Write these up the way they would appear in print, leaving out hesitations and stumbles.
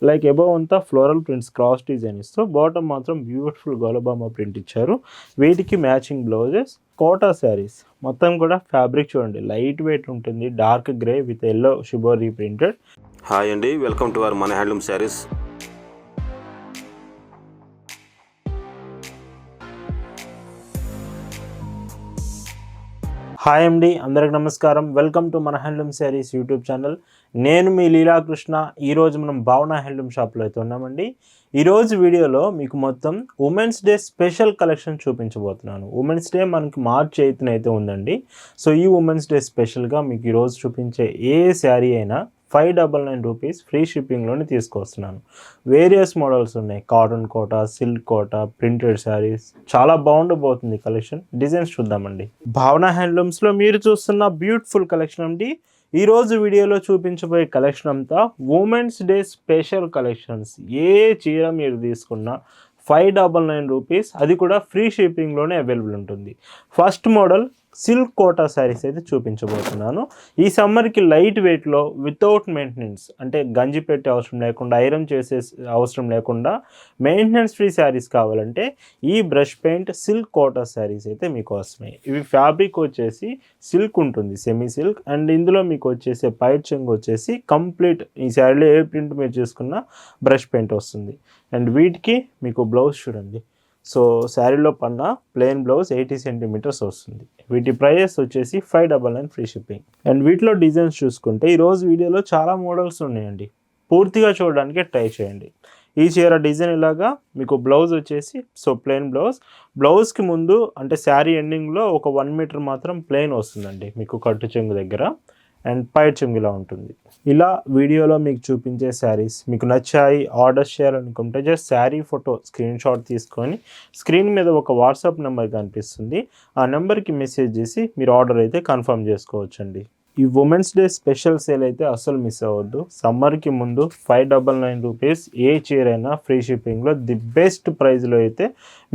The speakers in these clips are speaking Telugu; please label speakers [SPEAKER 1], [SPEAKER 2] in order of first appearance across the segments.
[SPEAKER 1] లైక్ అబౌవ్ అంతా ఫ్లోరల్ ప్రింట్స్ క్రాస్ డిజైన్ ఇస్తూ బాటమ్ మాత్రం బ్యూటిఫుల్ గోలబామా ప్రింట్ ఇచ్చారు. వీటికి మ్యాచింగ్ బ్లౌజెస్ కోటా శారీస్. మొత్తం కూడా ఫ్యాబ్రిక్ చూడండి లైట్ వెయిట్ ఉంటుంది, dark grey with yellow shibori printed.
[SPEAKER 2] Hi అండి, వెల్కమ్ టు అవర్ మన హ్యాండ్లూమ్ శారీస్.
[SPEAKER 1] హాయ్ అండి, అందరికి నమస్కారం. వెల్కమ్ టు మన హ్యాండ్లూమ్ శారీస్ యూట్యూబ్ ఛానల్. నేను మీ లీలాకృష్ణ. ఈరోజు మనం భావన హ్యాండ్లూమ్ షాప్లో అయితే ఉన్నామండి. ఈరోజు వీడియోలో మీకు మొత్తం ఉమెన్స్ డే స్పెషల్ కలెక్షన్ చూపించబోతున్నాను. ఉమెన్స్ డే మనకి మార్చ్ 8న అయితే ఉందండి. సో ఈ ఉమెన్స్ డే స్పెషల్గా మీకు ఈరోజు చూపించే ఏ శారీ అయినా 599 రూపీస్ ఫ్రీ షిప్పింగ్లోనే తీసుకొస్తున్నాను. వేరియస్ మోడల్స్ ఉన్నాయి, cotton Kota, silk Kota, printed saris. చాలా బాగుండబోతుంది కలెక్షన్. డిజైన్స్ చూద్దామండి. భావన హ్యాండ్లూమ్స్లో మీరు చూస్తున్న బ్యూటిఫుల్ కలెక్షన్ అండి. ఈరోజు వీడియోలో చూపించబోయే కలెక్షన్ అంతా ఉమెన్స్ డే స్పెషల్ కలెక్షన్స్. ఏ చీర మీరు తీసుకున్నా 599 రూపీస్, అది కూడా ఫ్రీ షిప్పింగ్లోనే అవైలబుల్ ఉంటుంది. First model silk Kota sarees అయితే చూపించబోతున్నాను. ఈ సమ్మర్కి లైట్ వెయిట్లో వితౌట్ మెయింటెనెన్స్, అంటే గంజి పెట్టే అవసరం లేకుండా, ఐరన్ చేసే అవసరం లేకుండా మెయింటెనెన్స్ ఫ్రీ శారీస్ కావాలంటే ఈ brush paint silk Kota sarees అయితే మీకు వస్తున్నాయి. ఇవి ఫ్యాబ్రిక్ వచ్చేసి సిల్క్ ఉంటుంది, సెమీ సిల్క్. అండ్ ఇందులో మీకు వచ్చేసే పైట్ చెంగు వచ్చేసి కంప్లీట్ ఈ శారీలో ఏ ప్రింట్ మీరు చేసుకున్న బ్రష్ పెయింట్ వస్తుంది. అండ్ వీటికి మీకు బ్లౌజ్ చూడండి. సో శారీలో పన్న ప్లెయిన్ బ్లౌజ్ 80 సెంటీమీటర్స్ వస్తుంది. వీటి ప్రైస్ వచ్చేసి 599 ఫ్రీ షిప్పింగ్. అండ్ వీటిలో డిజైన్స్ చూసుకుంటే ఈరోజు వీడియోలో చాలా మోడల్స్ ఉన్నాయండి. పూర్తిగా చూడడానికి ట్రై చేయండి. ఈ చీర డిజైన్ ఇలాగా మీకు బ్లౌజ్ వచ్చేసి సో ప్లెయిన్ బ్లౌజ్. బ్లౌజ్కి ముందు అంటే శారీ ఎండింగ్లో ఒక 1 మీటర్ మాత్రం ప్లెయిన్ వస్తుందండి మీకు కట్టు చెంగు దగ్గర. అండ్ పైట్ చెంగులా ఉంటుంది. ఇలా వీడియోలో మీకు చూపించే శారీస్ మీకు నచ్చాయి, ఆర్డర్ చేయాలనుకుంటే just sari photo screen shot తీసుకొని స్క్రీన్ మీద ఒక వాట్సాప్ నెంబర్ కనిపిస్తుంది, ఆ నెంబర్కి మెసేజ్ చేసి మీరు ఆర్డర్ అయితే కన్ఫర్మ్ చేసుకోవచ్చండి. ఈ ఉమెన్స్ డే స్పెషల్ సేల్ అయితే అస్సలు మిస్ అవ్వద్దు. సమ్మర్కి ముందు 599 రూపీస్ ఏ చీర అయినా ఫ్రీ షిప్పింగ్లో ది బెస్ట్ ప్రైస్లో అయితే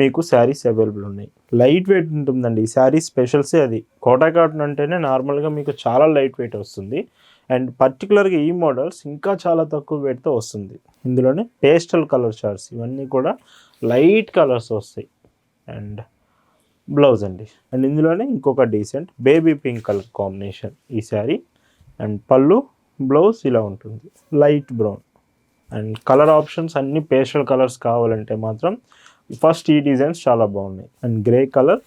[SPEAKER 1] మీకు శారీస్ అవైలబుల్ ఉన్నాయి. లైట్ వెయిట్ ఉంటుందండి ఈ శారీ స్పెషల్సే అది. కోటా కాటన్ అంటేనే నార్మల్గా మీకు చాలా లైట్ వెయిట్ వస్తుంది. అండ్ పర్టికులర్గా ఈ మోడల్స్ ఇంకా చాలా తక్కువ వెయిట్తో వస్తుంది. ఇందులోనే పేస్టల్ కలర్ చార్ట్స్, ఇవన్నీ కూడా లైట్ కలర్స్ వస్తాయి. అండ్ బ్లౌజ్ అండి. అండ్ ఇందులోనే ఇంకొక decent baby pink colour combination ఈ శారీ. అండ్ పళ్ళు, బ్లౌజ్ ఇలా ఉంటుంది light brown. And colour options అన్ని పేస్టల్ కలర్స్ కావాలంటే మాత్రం ఫస్ట్ ఈ డిజైన్స్ చాలా బాగున్నాయి. And grey colour,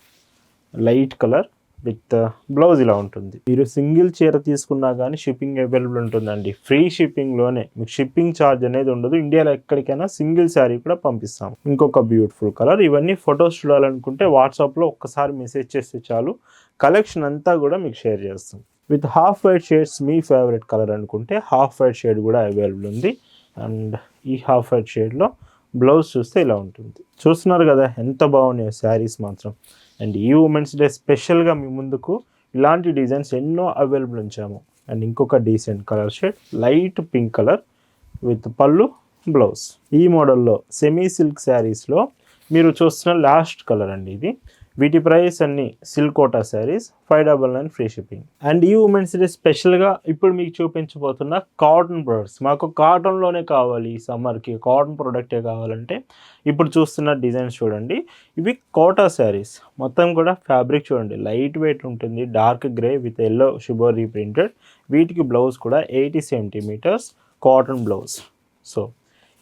[SPEAKER 1] light colour with blouse ఇలా ఉంటుంది. మీరు సింగిల్ చీర తీసుకున్నా కానీ షిప్పింగ్ అవైలబుల్ ఉంటుందండి. ఫ్రీ షిప్పింగ్లోనే, మీకు షిప్పింగ్ ఛార్జ్ అనేది ఉండదు. ఇండియాలో ఎక్కడికైనా సింగిల్ శారీ కూడా పంపిస్తాం. ఇంకొక బ్యూటిఫుల్ కలర్. ఇవన్నీ ఫొటోస్ చూడాలనుకుంటే వాట్సాప్లో ఒక్కసారి మెసేజ్ చేస్తే చాలు, కలెక్షన్ అంతా కూడా మీకు షేర్ చేస్తాం. With half white shades me favourite colour అనుకుంటే హాఫ్ వైట్ షేడ్ కూడా అవైలబుల్ ఉంది. అండ్ ఈ హాఫ్ వైట్ షేడ్లో బ్లౌజ్ చూస్తే ఇలా ఉంటుంది. చూస్తున్నారు కదా ఎంత బాగున్నాయో శారీస్ మాత్రం. అండ్ ఈ ఉమెన్స్ డే స్పెషల్గా మీ ముందుకు ఇలాంటి డిజైన్స్ ఎన్నో అవైలబుల్ ఉంచాము. అండ్ ఇంకొక decent colour shade light pink colour with పళ్ళు, బ్లౌజ్. ఈ మోడల్లో సెమీ సిల్క్ శారీస్లో మీరు చూస్తున్న లాస్ట్ కలర్ అండి ఇది. వీటి ప్రైస్ అన్ని silk Kota sarees 599 free shipping. And ఈ ఉమెన్స్ డే స్పెషల్గా ఇప్పుడు మీకు చూపించబోతున్న కాటన్ ప్రొడక్ట్స్. మాకు కాటన్లోనే కావాలి, ఈ సమ్మర్కి కాటన్ ప్రోడక్టే కావాలంటే ఇప్పుడు చూస్తున్న డిజైన్స్ చూడండి. ఇవి కోటా శారీస్. మొత్తం కూడా ఫ్యాబ్రిక్ చూడండి లైట్ వెయిట్ ఉంటుంది, dark grey with yellow shibori printed. వీటికి బ్లౌజ్ కూడా 80 సెంటీమీటర్స్ కాటన్ బ్లౌజ్. సో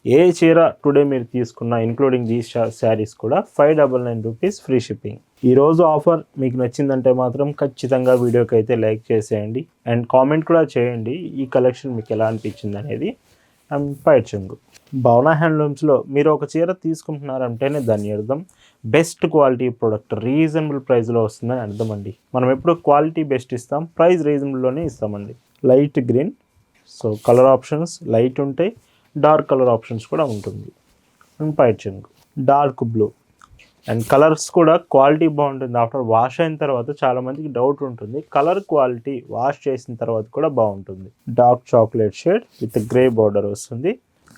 [SPEAKER 1] ఏ చీర టుడే మీరు తీసుకున్న ఇంక్లూడింగ్ దీస్ శారీస్ కూడా 599 రూపీస్ ఫ్రీ షిప్పింగ్. ఈరోజు ఆఫర్ మీకు నచ్చిందంటే మాత్రం ఖచ్చితంగా వీడియోకి అయితే లైక్ చేసేయండి. అండ్ కామెంట్ కూడా చేయండి ఈ కలెక్షన్ మీకు ఎలా అనిపించింది అనేది. అండ్ పైట్ చెంగు. భావన హ్యాండ్లూమ్స్లో మీరు ఒక చీర తీసుకుంటున్నారంటేనే దాని అర్థం బెస్ట్ క్వాలిటీ ప్రోడక్ట్ రీజనబుల్ ప్రైస్లో వస్తుందని అర్థం అండి. మనం ఎప్పుడు క్వాలిటీ బెస్ట్ ఇస్తాం, ప్రైస్ రీజనబుల్లోనే ఇస్తామండి. Light green, so colour options light ఉంటాయి, డార్క్ కలర్ ఆప్షన్స్ కూడా ఉంటుంది. అండ్ పైట్ చెంగు డార్క్ బ్లూ. అండ్ కలర్స్ కూడా క్వాలిటీ బాగుంటుంది. ఆఫ్టర్ వాష్ అయిన తర్వాత చాలామందికి డౌట్ ఉంటుంది, కలర్ క్వాలిటీ వాష్ చేసిన తర్వాత కూడా బాగుంటుంది. Dark chocolate shade with grey border వస్తుంది.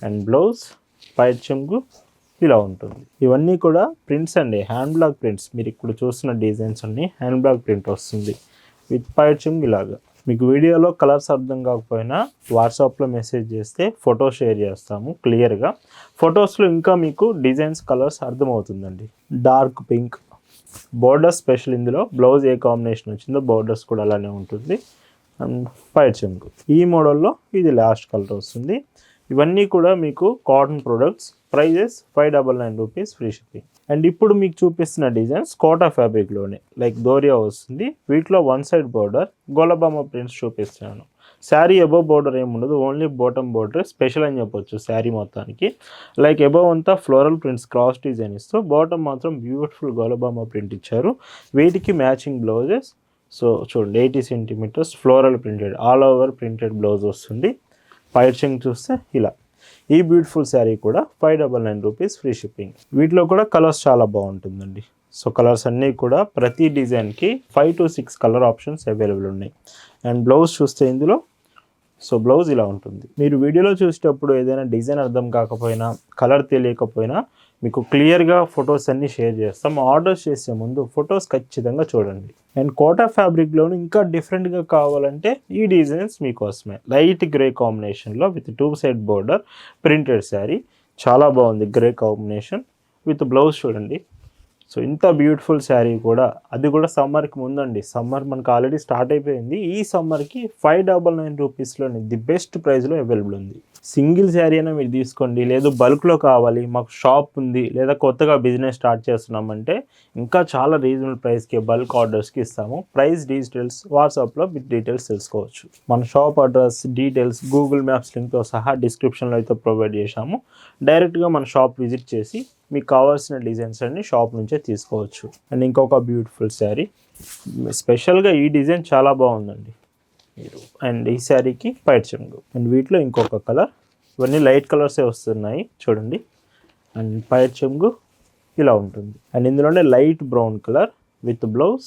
[SPEAKER 1] అండ్ బ్లౌజ్, పైట్ చెంగు ఇలా ఉంటుంది. ఇవన్నీ కూడా ప్రింట్స్ అండి, హ్యాండ్ బ్లాక్ ప్రింట్స్. మీరు ఇప్పుడు చూస్తున్న డిజైన్స్ అన్నీ హ్యాండ్ బ్లాక్ ప్రింట్ వస్తుంది విత్ పైట్ చెంగు ఇలాగా. మీకు వీడియోలో కలర్స్ అర్థం కాకపోయినా వాట్సాప్లో మెసేజ్ చేస్తే ఫోటో షేర్ చేస్తాము క్లియర్గా. ఫొటోస్లో ఇంకా మీకు డిజైన్స్ కలర్స్ అర్థమవుతుందండి. డార్క్ పింక్ బోర్డర్ స్పెషల్, ఇందులో బ్లౌజ్ ఏ కాంబినేషన్ వచ్చిందో బోర్డర్స్ కూడా అలానే ఉంటుంది. అండ్ పైట్ చెంగు ఈ మోడల్లో ఇది లాస్ట్ కలర్ వస్తుంది. ఇవన్నీ కూడా మీకు cotton products. Prices 599 rupees, free shipping. And ఇప్పుడు మీకు చూపిస్తున్న డిజైన్స్ కోటా ఫ్యాబ్రిక్లోనే లైక్ దోరియా వస్తుంది. వీటిలో one side border Gollabhama prints చూపిస్తున్నాను. శారీ అబవ్ బోర్డర్ ఏముండదు, ఓన్లీ బాటమ్ బోర్డర్ స్పెషల్ అని చెప్పొచ్చు శారీ మొత్తానికి. లైక్ అబవ్ అంతా ఫ్లోరల్ ప్రింట్స్ క్రాస్ డిజైన్ ఇస్తూ బాటమ్ మాత్రం బ్యూటిఫుల్ గోలబామ ప్రింట్ ఇచ్చారు. వీటికి మ్యాచింగ్ బ్లౌజెస్. సో చూడండి 80 centimetres floral printed all over printed blouse వస్తుంది. పైచింగ్ చూస్తే ఇలా. ఈ బ్యూటిఫుల్ శారీ కూడా 599 రూపీస్, ఫ్రీ షిప్పింగ్. వీటిలో కూడా కలర్స్ చాలా బాగుంటుందండి. సో కలర్స్ అన్నీ కూడా ప్రతి డిజైన్కి 5 to 6 కలర్ ఆప్షన్స్ అవైలబుల్ ఉన్నాయి. అండ్ బ్లౌజ్ చూస్తే ఇందులో సో బ్లౌజ్ ఇలా ఉంటుంది. మీరు వీడియోలో చూసేటప్పుడు ఏదైనా డిజైన్ అర్థం కాకపోయినా కలర్ తెలియకపోయినా మీకు క్లియర్గా ఫొటోస్ అన్నీ షేర్ చేస్తాం. ఆర్డర్స్ చేసే ముందు ఫొటోస్ ఖచ్చితంగా చూడండి. అండ్ కోటా ఫ్యాబ్రిక్లోని ఇంకా డిఫరెంట్గా కావాలంటే ఈ డిజైన్స్ మీకోసమే. లైట్ గ్రే కాంబినేషన్లో with 2 side border printed sari చాలా బాగుంది. గ్రే కాంబినేషన్ విత్ బ్లౌజ్ చూడండి. సో ఇంత బ్యూటిఫుల్ శారీ కూడా, అది కూడా సమ్మర్కి ముందండి. సమ్మర్ మనకు ఆల్రెడీ స్టార్ట్ అయిపోయింది. ఈ సమ్మర్కి 599 రూపీస్లోని ది బెస్ట్ ప్రైస్లో అవైలబుల్ ఉంది. సింగిల్ శారీ అయినా మీరు తీసుకోండి, లేదు బల్క్లో కావాలి, మాకు షాప్ ఉంది, లేదా కొత్తగా బిజినెస్ స్టార్ట్ చేస్తున్నామంటే ఇంకా చాలా రీజనబుల్ ప్రైస్కి బల్క్ ఆర్డర్స్కి ఇస్తాము. ప్రైస్ డీటెయిల్స్ వాట్సాప్లో విత్ డీటెయిల్స్ తెలుసుకోవచ్చు. మన shop address details Google Maps లింక్తో సహా డిస్క్రిప్షన్లో అయితే ప్రొవైడ్ చేశాము. డైరెక్ట్గా మన షాప్ విజిట్ చేసి మీకు కావాల్సిన డిజైన్స్ అన్ని షాప్ నుంచే తీసుకోవచ్చు. అండ్ ఇంకొక బ్యూటిఫుల్ శారీ, స్పెషల్గా ఈ డిజైన్ చాలా బాగుందండి మీరు. అండ్ ఈ శారీకి పైట్ చెంగు. అండ్ వీటిలో ఇంకొక కలర్, ఇవన్నీ లైట్ కలర్సే వస్తున్నాయి చూడండి. అండ్ పైట్ చెంగు ఇలా ఉంటుంది. అండ్ ఇందులోనే light brown colour with blouse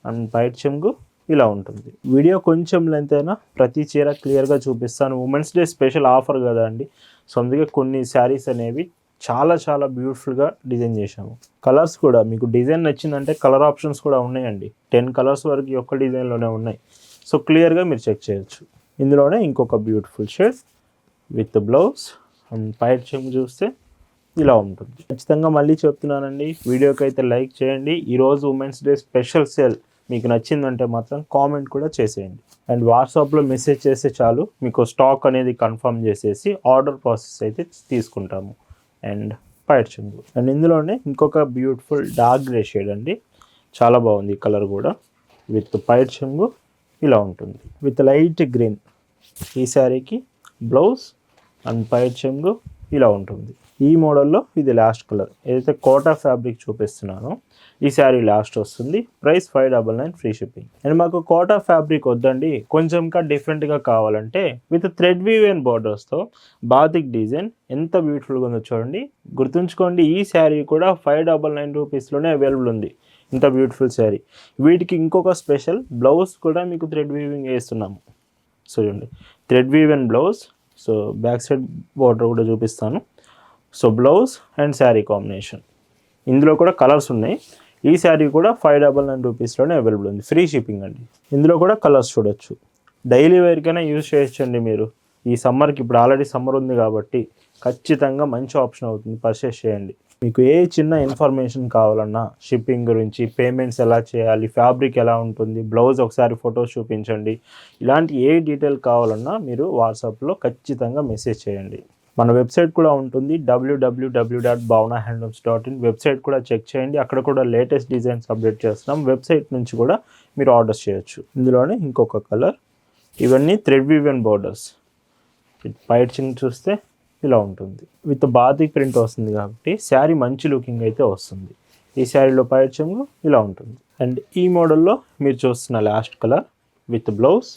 [SPEAKER 1] and పైట్ చెంగు ఇలా ఉంటుంది. వీడియో కొంచెం లెంత్ అయినా ప్రతి చీర క్లియర్గా చూపిస్తాను. ఉమెన్స్ డే స్పెషల్ ఆఫర్ కదా అండి. సో అందుకే కొన్ని శారీస్ అనేవి చాలా చాలా బ్యూటిఫుల్గా డిజైన్ చేశాము. కలర్స్ కూడా మీకు డిజైన్ నచ్చిందంటే కలర్ ఆప్షన్స్ కూడా ఉన్నాయండి. 10 కలర్స్ వరకు ఈ ఒక్క డిజైన్లోనే ఉన్నాయి. సో క్లియర్గా మీరు చెక్ చేయొచ్చు. ఇందులోనే ఇంకొక beautiful shade with blouse and పైట్ చెంగు చూస్తే ఇలా ఉంటుంది. ఖచ్చితంగా మళ్ళీ చెప్తున్నానండి, వీడియోకి అయితే లైక్ చేయండి. ఈరోజు ఉమెన్స్ డే స్పెషల్ సేల్ మీకు నచ్చిందంటే మాత్రం కామెంట్ కూడా చేసేయండి. అండ్ వాట్సాప్లో మెసేజ్ చేస్తే చాలు, మీకు స్టాక్ అనేది కన్ఫర్మ్ చేసేసి ఆర్డర్ ప్రాసెస్ అయితే తీసుకుంటాము. అండ్ పైట్ చెంగు. అండ్ ఇందులోనే ఇంకొక బ్యూటిఫుల్ డార్క్ గ్రే షేడ్ అండి, చాలా బాగుంది ఈ కలర్ కూడా. విత్ పైట్ చెంగు ఇలా ఉంటుంది విత్ లైట్ గ్రీన్. ఈ శారీకి బ్లౌజ్ అండ్ పైట్ చెంగు ఇలా ఉంటుంది. ఈ మోడల్లో ఇది లాస్ట్ కలర్. ఏదైతే కోటా ఫ్యాబ్రిక్ చూపిస్తున్నానో ఈ శారీ లాస్ట్ వస్తుంది. Price 599, free shipping. అండ్ మాకు కోటా ఫ్యాబ్రిక్ వద్దండి, కొంచెం ఇంకా డిఫరెంట్గా కావాలంటే విత్ థ్రెడ్ వీవ్ అండ్ బార్డర్స్తో బాతిక్ డిజైన్ ఎంత బ్యూటిఫుల్గా ఉందో చూడండి. గుర్తుంచుకోండి, ఈ శారీ కూడా 599 రూపీస్లోనే అవైలబుల్ ఉంది. ఇంత బ్యూటిఫుల్ శారీ. వీటికి ఇంకొక స్పెషల్ బ్లౌజ్ కూడా మీకు థ్రెడ్ వీవింగ్ వేస్తున్నాము. సో చూడండి, thread weave and blouse. So back side border కూడా చూపిస్తాను. So blouse and saree combination. ఇందులో కూడా కలర్స్ ఉన్నాయి. ఈ శారీ కూడా 599 రూపీస్లోనే అవైలబుల్ ఉంది, ఫ్రీ షిప్పింగ్ అండి. ఇందులో కూడా కలర్స్ చూడొచ్చు. డైలీ వేర్కైనా యూజ్ చేయొచ్చండి మీరు. ఈ సమ్మర్కి ఇప్పుడు ఆల్రెడీ సమ్మర్ ఉంది కాబట్టి ఖచ్చితంగా మంచి ఆప్షన్ అవుతుంది, పర్చేస్ చేయండి. మీకు ఏ చిన్న ఇన్ఫర్మేషన్ కావాలన్నా, షిప్పింగ్ గురించి, పేమెంట్స్ ఎలా చేయాలి, ఫ్యాబ్రిక్ ఎలా ఉంటుంది, బ్లౌజ్ ఒకసారి ఫొటోస్ చూపించండి, ఇలాంటి ఏ డీటెయిల్ కావాలన్నా మీరు వాట్సాప్లో ఖచ్చితంగా మెసేజ్ చేయండి. మన వెబ్సైట్ కూడా ఉంటుంది, www.bhavnahandlooms.in. వెబ్సైట్ కూడా చెక్ చేయండి, అక్కడ కూడా లేటెస్ట్ డిజైన్స్ అప్డేట్ చేస్తున్నాం. వెబ్సైట్ నుంచి కూడా మీరు ఆర్డర్స్ చేయొచ్చు. ఇందులోనే ఇంకొక కలర్, ఇవన్నీ థ్రెడ్ వీవ్ అండ్ బోర్డర్స్. పైట్ చెంగు చూస్తే ఇలా ఉంటుంది. విత్ బాతిక్ ప్రింట్ వస్తుంది కాబట్టి శారీ మంచి లుకింగ్ అయితే వస్తుంది. ఈ శారీలో పైట్ చెంగు ఇలా ఉంటుంది. అండ్ ఈ మోడల్లో మీరు చూస్తున్న last colour with blouse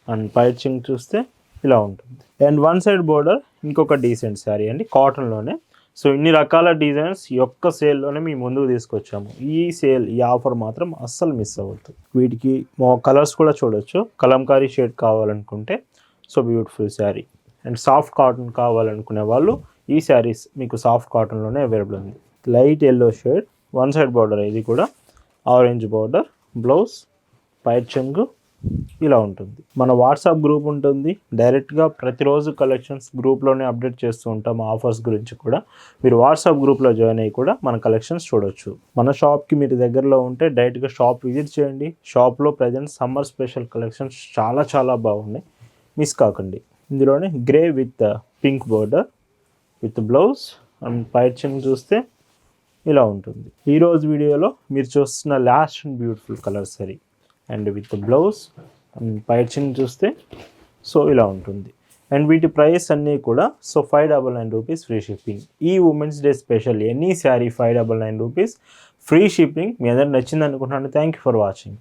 [SPEAKER 1] and పైట్ చెంగు చూస్తే ఇలా ఉంటుంది. అండ్ వన్ సైడ్ బోర్డర్ ఇంకొక డీసెంట్ శారీ అండి, కాటన్లోనే. సో ఇన్ని రకాల డిజైన్స్ ఈ ఒక్క సేల్లోనే మీ ముందుకు తీసుకొచ్చాము. ఈ సేల్, ఈ ఆఫర్ మాత్రం అస్సలు మిస్ అవ్వద్దు. వీటికి కలర్స్ కూడా చూడొచ్చు. కలంకారీ షేడ్ కావాలనుకుంటే so beautiful sari. And soft cotton కావాలనుకునే వాళ్ళు ఈ శారీస్ మీకు సాఫ్ట్ కాటన్లోనే అవైలబుల్ ఉంది. Light yellow shade, one side border, ఇది కూడా ఆరెంజ్ బార్డర్, బ్లౌజ్, పైట్ చెంగు ఇలా ఉంటుంది. మన వాట్సాప్ గ్రూప్ ఉంటుంది, డైరెక్ట్గా ప్రతిరోజు కలెక్షన్స్ గ్రూప్లోనే అప్డేట్ చేస్తూ ఉంటాం. ఆఫర్స్ గురించి కూడా మీరు వాట్సాప్ గ్రూప్లో జాయిన్ అయ్యి కూడా మన కలెక్షన్స్ చూడొచ్చు. మన షాప్కి మీరు దగ్గరలో ఉంటే డైరెక్ట్గా షాప్ విజిట్ చేయండి. షాప్లో ప్రజెంట్ సమ్మర్ స్పెషల్ కలెక్షన్స్ చాలా బాగున్నాయి, మిస్ కాకండి. ఇందులోనే grey with pink border with blouse and పైచింగ్ చూస్తే ఇలా ఉంటుంది. ఈరోజు వీడియోలో మీరు చూస్తున్న last and beautiful colour sari and with blouse and పైచింగ్ చూస్తే సో ఇలా ఉంటుంది. అండ్ వీటి ప్రైస్ అన్నీ కూడా సో 599 రూపీస్ ఫ్రీ షిప్పింగ్. ఈ women's day special any sari 599 rupees free shipping. మీ అందరికి నచ్చింది అనుకుంటున్నాను. Thank you for watching.